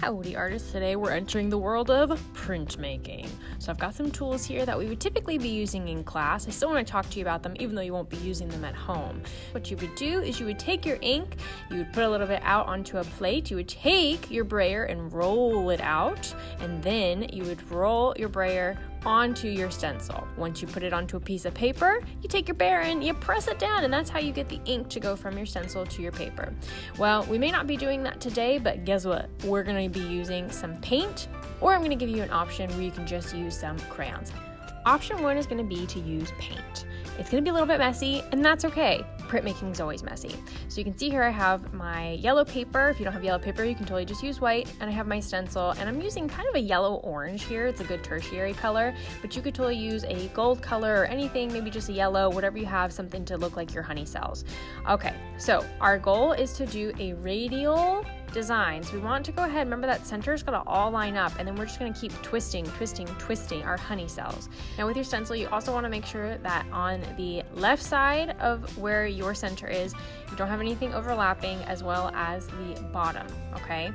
Howdy artists, today we're entering the world of printmaking. So I've got some tools here that we would typically be using in class. I still want to talk to you about them even though you won't be using them at home. What you would do is you would take your ink, you would put a little bit out onto a plate, you would take your brayer and roll it out, and then you would roll your brayer onto your stencil. Once you put it onto a piece of paper, you take your brayer and you press it down, and that's how you get the ink to go from your stencil to your paper. Well, we may not be doing that today, but guess what? We're going to be using some paint, or I'm going to give you an option where you can just use some crayons. Option one is going to be to use paint. It's going to be a little bit messy, and that's okay. Printmaking is always messy. So you can see here I have my yellow paper. If you don't have yellow paper, you can totally just use white. And I have my stencil, and I'm using kind of a yellow-orange here. It's a good tertiary color, but you could totally use a gold color or anything, maybe just a yellow, whatever you have, something to look like your honey cells. Okay, so our goal is to do a radial design. So we want to go ahead, remember that center's got to all line up, and then we're just going to keep twisting our honey cells. Now with your stencil, you also want to make sure that on the left side of where your center is, you don't have anything overlapping, as well as the bottom, okay?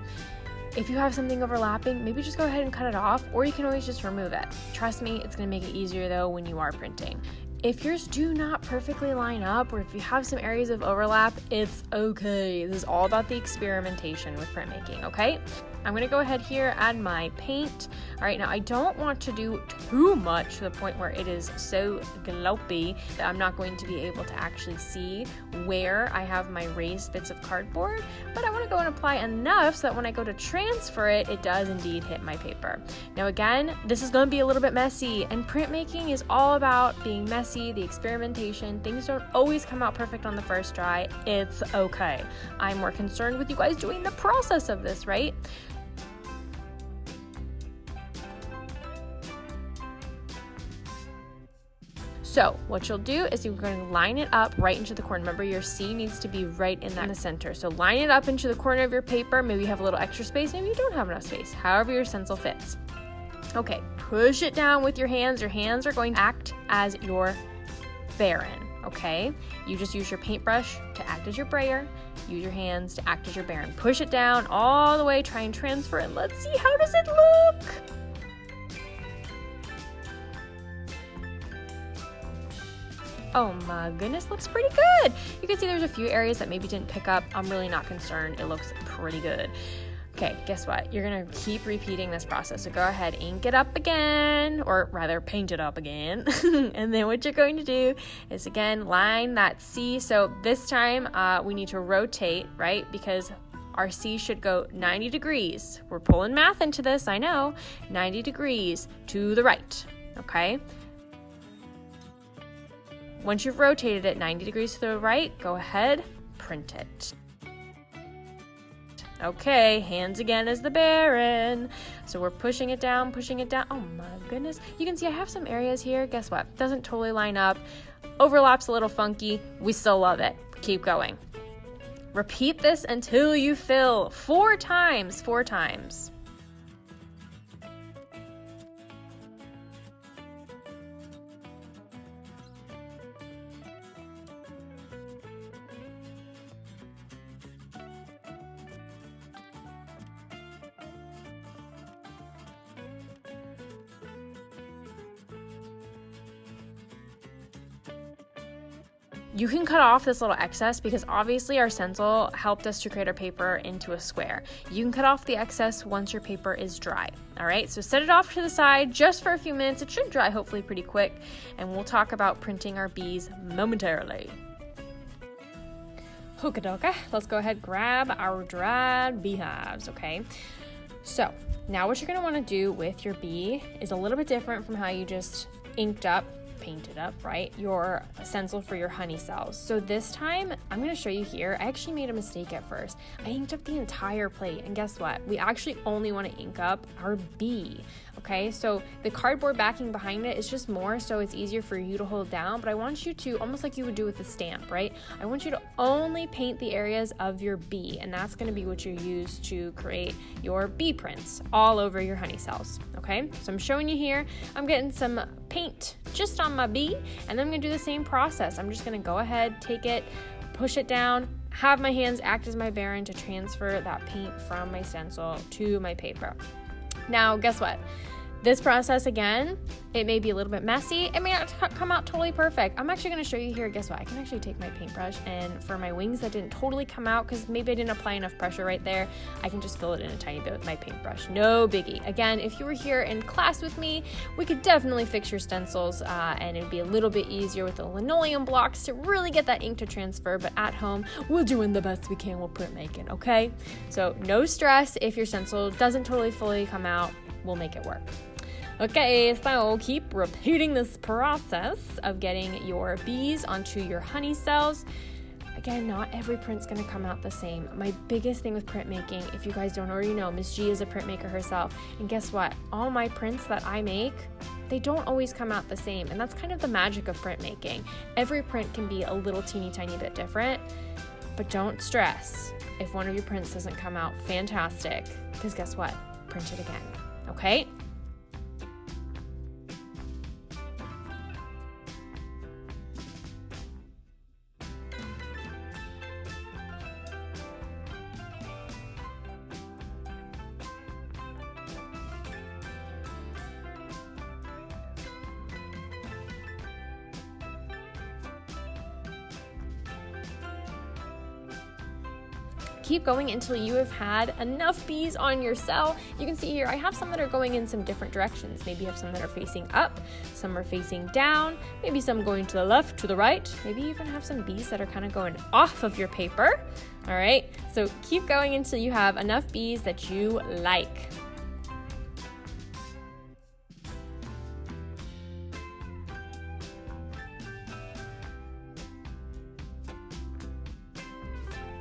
If you have something overlapping, maybe just go ahead and cut it off, or you can always just remove it. Trust me, it's going to make it easier though when you are printing. If yours do not perfectly line up, or if you have some areas of overlap, it's okay. This is all about the experimentation with printmaking, okay? I'm gonna go ahead here, add my paint. All right, now I don't want to do too much to the point where it is so gloppy that I'm not going to be able to actually see where I have my raised bits of cardboard, but I wanna go and apply enough so that when I go to transfer it, it does indeed hit my paper. Now again, this is gonna be a little bit messy, and printmaking is all about being messy, the experimentation. Things don't always come out perfect on the first try. It's okay. I'm more concerned with you guys doing the process of this, right? So what you'll do is you're going to line it up right into the corner. Remember, your C needs to be right in the center. So line it up into the corner of your paper. Maybe you have a little extra space. Maybe you don't have enough space. However your stencil fits. Okay, push it down with your hands. Your hands are going to act as your baron, okay? You just use your paintbrush to act as your brayer. Use your hands to act as your baron. Push it down all the way. Try and transfer it. Let's see, how does it look? Oh my goodness, looks pretty good. You can see there's a few areas that maybe didn't pick up. I'm really not concerned. It looks pretty good. Okay, guess what? You're gonna keep repeating this process. So go ahead, ink it up again, or rather paint it up again. And then what you're going to do is again, line that C. So this time we need to rotate, right? Because our C should go 90 degrees. We're pulling math into this, I know. 90 degrees to the right, okay? Once you've rotated it 90 degrees to the right, go ahead, print it. Okay, hands again as the baron. So we're pushing it down. Oh my goodness. You can see I have some areas here. Guess what? Doesn't totally line up. Overlap's a little funky. We still love it. Keep going. Repeat this until you fill 4 times. You can cut off this little excess because obviously our stencil helped us to create our paper into a square. You can cut off the excess once your paper is dry. All right, so set it off to the side just for a few minutes. It should dry hopefully pretty quick, and we'll talk about printing our bees momentarily. Okie-dokie, let's go ahead and grab our dried beehives, okay? So now what you're gonna wanna do with your bee is a little bit different from how you just painted up, right, your stencil for your honey cells. So this time, I'm going to show you here, I actually made a mistake at first. I inked up the entire plate, and guess what? We actually only want to ink up our bee, okay? So the cardboard backing behind it is just more so it's easier for you to hold down, but I want you to, almost like you would do with a stamp, right? I want you to only paint the areas of your bee, and that's going to be what you use to create your bee prints all over your honey cells, okay? So I'm showing you here, I'm getting some paint just on my bee, and then I'm going to do the same process. I'm just going to go ahead, take it, push it down, have my hands act as my baren to transfer that paint from my stencil to my paper. Now, guess what? This process, again, it may be a little bit messy. It may not come out totally perfect. I'm actually going to show you here. Guess what? I can actually take my paintbrush, and for my wings that didn't totally come out because maybe I didn't apply enough pressure right there, I can just fill it in a tiny bit with my paintbrush. No biggie. Again, if you were here in class with me, we could definitely fix your stencils, and it'd be a little bit easier with the linoleum blocks to really get that ink to transfer. But at home, we're doing the best we can with printmaking, okay? So no stress if your stencil doesn't totally fully come out. We'll make it work. Okay, so keep repeating this process of getting your bees onto your honey cells. Again, not every print's gonna come out the same. My biggest thing with printmaking, if you guys don't already know, Miss G is a printmaker herself. And guess what? All my prints that I make, they don't always come out the same. And that's kind of the magic of printmaking. Every print can be a little teeny tiny bit different, but don't stress if one of your prints doesn't come out fantastic, because guess what? Print it again, okay? Keep going until you have had enough bees on your cell. You can see here, I have some that are going in some different directions. Maybe you have some that are facing up, some are facing down, maybe some going to the left, to the right. Maybe you even have some bees that are kind of going off of your paper. All right, so keep going until you have enough bees that you like.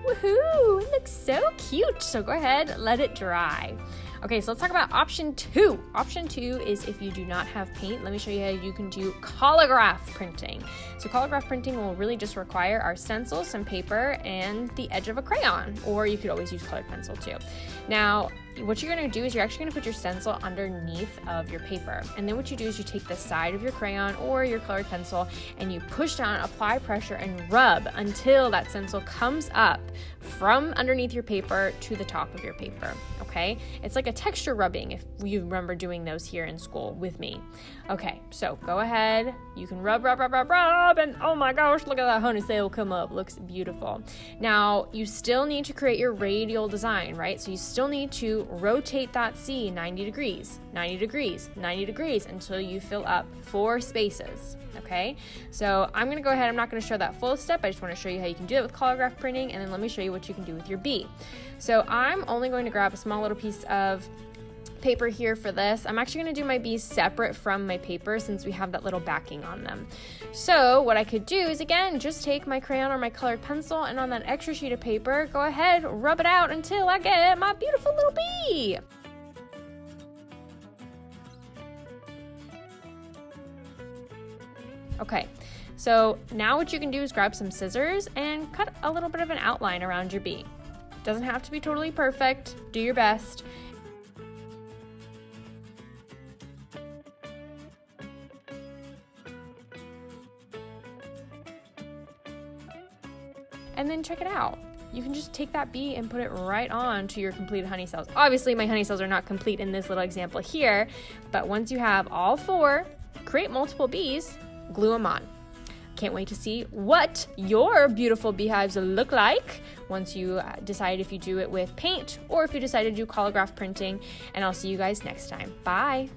Woohoo! It looks so cute. So go ahead, let it dry. Okay, so let's talk about option 2. Option 2 is if you do not have paint, let me show you how you can do collagraph printing. So collagraph printing will really just require our stencil, some paper, and the edge of a crayon, or you could always use colored pencil too. Now, what you're going to do is you're actually going to put your stencil underneath of your paper. And then what you do is you take the side of your crayon or your colored pencil and you push down, apply pressure, and rub until that stencil comes up from underneath your paper to the top of your paper, okay? It's like a texture rubbing if you remember doing those here in school with me. Okay, so go ahead. You can rub, and oh my gosh, look at that honey cell come up. Looks beautiful. Now, you still need to create your radial design, right? So you still need to rotate that C 90 degrees, 90 degrees, 90 degrees until you fill up 4 spaces, okay? So I'm gonna go ahead, I'm not gonna show that full step, I just wanna show you how you can do it with collagraph printing, and then let me show you what you can do with your bee. So I'm only going to grab a small little piece of paper here for this. I'm actually going to do my bees separate from my paper since we have that little backing on them. So what I could do is, again, just take my crayon or my colored pencil, and on that extra sheet of paper, go ahead, rub it out until I get my beautiful little bee. Okay, so now what you can do is grab some scissors and cut a little bit of an outline around your bee. Doesn't have to be totally perfect. Do your best. And then check it out. You can just take that bee and put it right on to your completed honey cells. Obviously, my honey cells are not complete in this little example here, but once you have all 4, create multiple bees, glue them on. Can't wait to see what your beautiful beehives look like once you decide if you do it with paint or if you decide to do collagraph printing, and I'll see you guys next time. Bye.